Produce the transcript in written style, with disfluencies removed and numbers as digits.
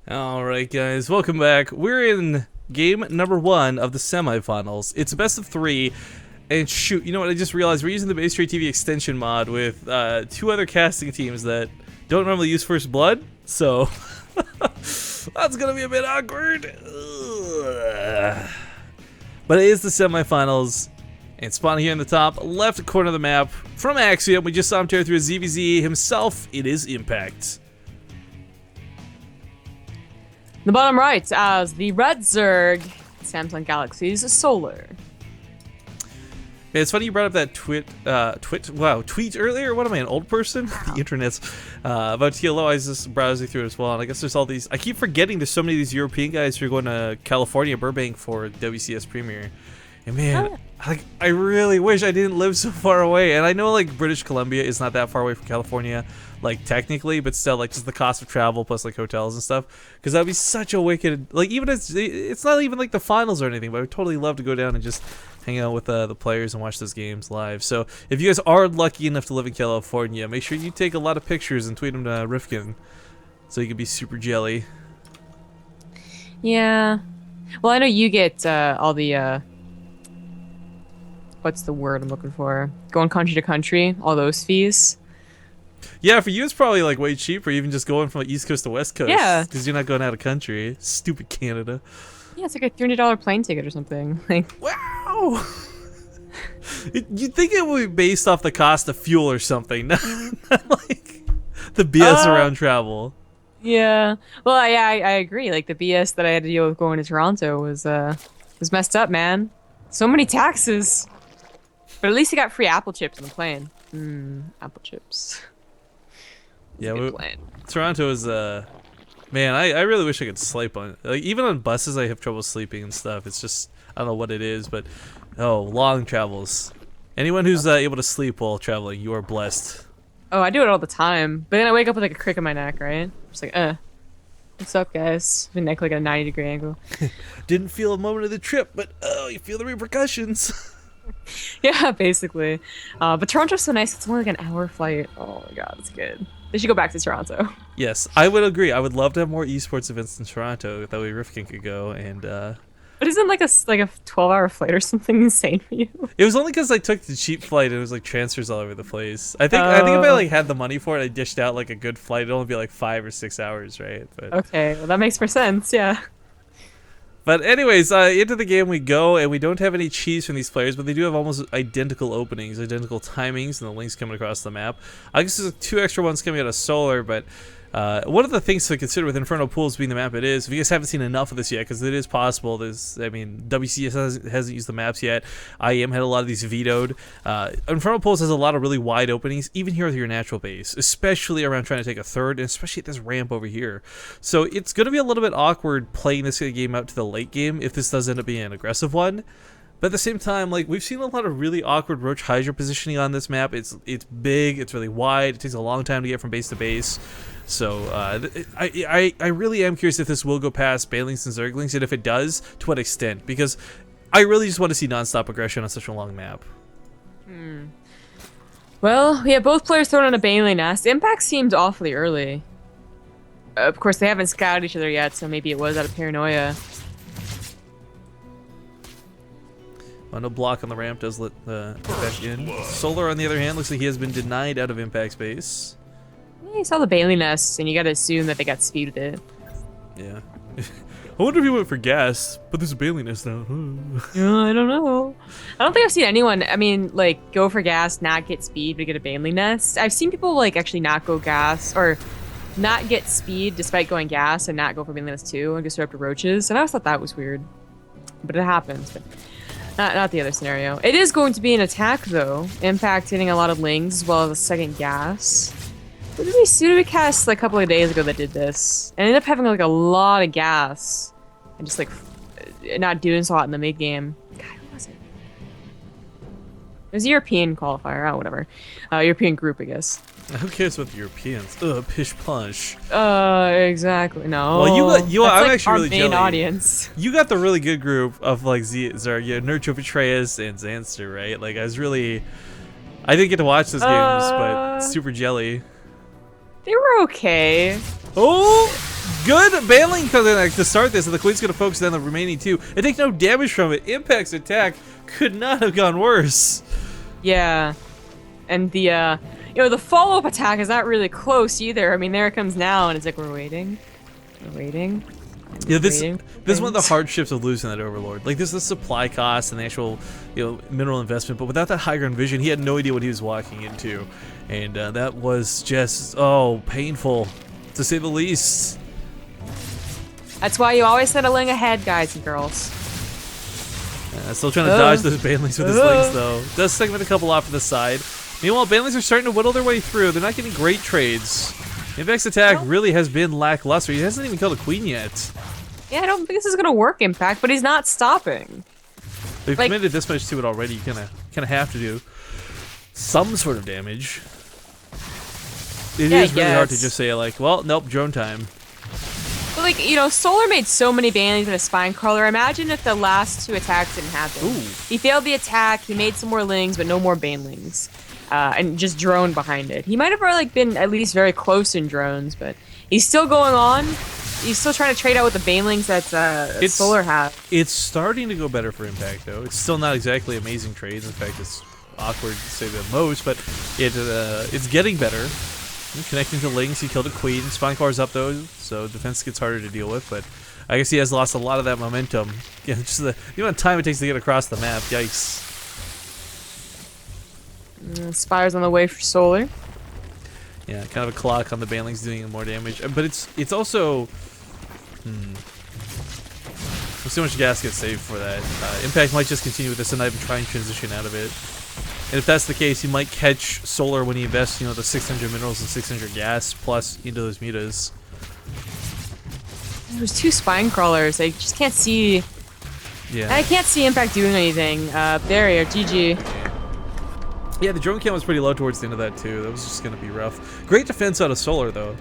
Alright guys, welcome back. We're in game number 1 of the semifinals. It's a best of 3, and shoot, you know what, I just realized we're using the Base Trade TV extension mod with 2 other casting teams that don't normally use First Blood, so that's gonna be a bit awkward. Ugh. But it is the semifinals, and spawning here in the top left corner of the map from Axiom, we just saw him tear through a ZVZ himself, it is Impact. The bottom right as the Red Zerg, Samsung Galaxy's Solar. Man, it's funny you brought up that tweet earlier. What am I, an old person? The internet's about TLO. I was just browsing through it as well, and I guess there's all these. I keep forgetting there's so many of these European guys who are going to California, Burbank for WCS Premier. And man, I really wish I didn't live so far away. And I know like British Columbia is not that far away from California, like technically, but still like just the cost of travel plus like hotels and stuff. Because that'd be such a wicked, like even it's not even like the finals or anything, but I would totally love to go down and just hang out with the players and watch those games live. So if you guys are lucky enough to live in California, make sure you take a lot of pictures and tweet them to Rifkin, so you can be super jelly. Yeah. Well, I know you get all the what's the word I'm looking for? Going country to country, all those fees. Yeah, for you it's probably like way cheaper, even just going from like, East Coast to West Coast. Yeah. Because you're not going out of country. Stupid Canada. Yeah, it's like a $300 plane ticket or something. Like, wow. You'd think it would be based off the cost of fuel or something, not like the BS around travel. Yeah. Well, yeah, I agree. Like the BS that I had to deal with going to Toronto was messed up, man. So many taxes. But at least you got free apple chips on the plane. Apple chips. Yeah, Toronto is man, I really wish I could sleep on, like even on buses I have trouble sleeping and stuff. It's just, I don't know what it is, but long travels. Anyone who's able to sleep while traveling, you are blessed. Oh, I do it all the time. But then I wake up with like a crick in my neck, right? Just like, what's up, guys? My neck like at a 90-degree angle. Didn't feel a moment of the trip, but you feel the repercussions. Yeah, basically. But Toronto's so nice. It's only like an hour flight. Oh my god, it's good. They should go back to Toronto. Yes, I would agree. I would love to have more esports events in Toronto. That way Rifkin could go and. But isn't like a 12-hour flight or something insane for you? It was only because I took the cheap flight and it was like transfers all over the place. I think if I like had the money for it, I dished out like a good flight. It'd only be like 5 or 6 hours, right? But okay, well that makes more sense. Yeah. But anyways, into the game we go, and we don't have any cheese from these players, but they do have almost identical openings, identical timings, and the links coming across the map. I guess there's 2 extra ones coming out of Solar, but one of the things to consider with Inferno Pools being the map it is, if you guys haven't seen enough of this yet, because it is possible, I mean, WCS hasn't used the maps yet, IEM had a lot of these vetoed. Inferno Pools has a lot of really wide openings, even here with your natural base, especially around trying to take a third, and especially at this ramp over here. So it's going to be a little bit awkward playing this game out to the late game if this does end up being an aggressive one. But at the same time, like we've seen a lot of really awkward Roach Hydra positioning on this map. It's big, it's really wide, it takes a long time to get from base to base. So I really am curious if this will go past Banelings and Zerglings, and if it does, to what extent, because I really just want to see non-stop aggression on such a long map. Well, yeah, both players thrown on a Baneling nest. Impact seemed awfully early. Of course, they haven't scouted each other yet, so maybe it was out of paranoia. Well, no block on the ramp does let Impact in. Solar, on the other hand, looks like he has been denied out of Impact's base. Yeah, you saw the Bailey nest, and you gotta assume that they got speeded it. Yeah. I wonder if he went for gas, but there's a Bailey nest now. I don't know. I don't think I've seen anyone, I mean, like, go for gas, not get speed, but get a Bailey nest. I've seen people, like, actually not go gas, or not get speed despite going gas, and not go for Bailey nest too, and go straight up to roaches, and I always thought that was weird. But it happens, but not the other scenario. It is going to be an attack, though. Impact hitting a lot of lings, as well as a second gas. What did we cast like a couple of days ago that did this? And ended up having like a lot of gas. And just like not doing so hot in the mid game. God, who was it? It was a European qualifier, oh whatever. European group, I guess. Who cares about the Europeans? Pish punch. Exactly. No. Well, I'm like actually really main jelly. Audience. You got the really good group of like Zarya, Nurture Betrayus, and Zanster, right? Like I didn't get to watch those games, but super jelly. They were okay. Oh! Good Baneling connect to start this, and the Queen's going to focus on the remaining 2 and take no damage from it. Impact's attack could not have gone worse. Yeah. And the, you know, the follow-up attack is not really close either. I mean, there it comes now, and it's like, we're waiting. We're waiting. Yeah, this is one of the hardships of losing that Overlord. Like, this is the supply cost and the actual, you know, mineral investment, but without that high ground vision, he had no idea what he was walking into. And that was just, oh, painful, to say the least. That's why you always set a ling ahead, guys and girls. Still trying to dodge those Banelings with his lings, though. Does segment a couple off to the side. Meanwhile, Banelings are starting to whittle their way through. They're not getting great trades. Impact's attack really has been lackluster. He hasn't even killed a Queen yet. Yeah, I don't think this is gonna work, Impact, but he's not stopping. They've committed this much to it already. You kind of have to do some sort of damage. It is really hard to just say, like, well, nope, drone time. But, like, you know, Solar made so many Banelings and a Spine Crawler. Imagine if the last 2 attacks didn't happen. Ooh. He failed the attack, he made some more Lings, but no more Banelings. And just drone behind it. He might have like been at least very close in drones, but he's still going on. He's still trying to trade out with the Banelings that Solar has. It's starting to go better for Impact, though. It's still not exactly amazing trades. In fact, it's awkward to say the most, but it's getting better. Connecting to Lings, he killed a Queen. Spine Crawler's up, though, so defense gets harder to deal with, but I guess he has lost a lot of that momentum. Yeah, just the amount of time it takes to get across the map. Yikes. Spire's on the way for Solar. Yeah, kind of a clock on the Banelings doing more damage, but it's also so much gas gets saved for that. Impact might just continue with this and not even try and transition out of it. And if that's the case, he might catch Solar when he invests, you know, the 600 minerals and 600 gas plus into those mutas. There's 2 Spine Crawlers. I just can't see. Yeah. I can't see Impact doing anything. There you are, GG. Yeah, the drone count was pretty low towards the end of that, too. That was just going to be rough. Great defense out of Solar, though.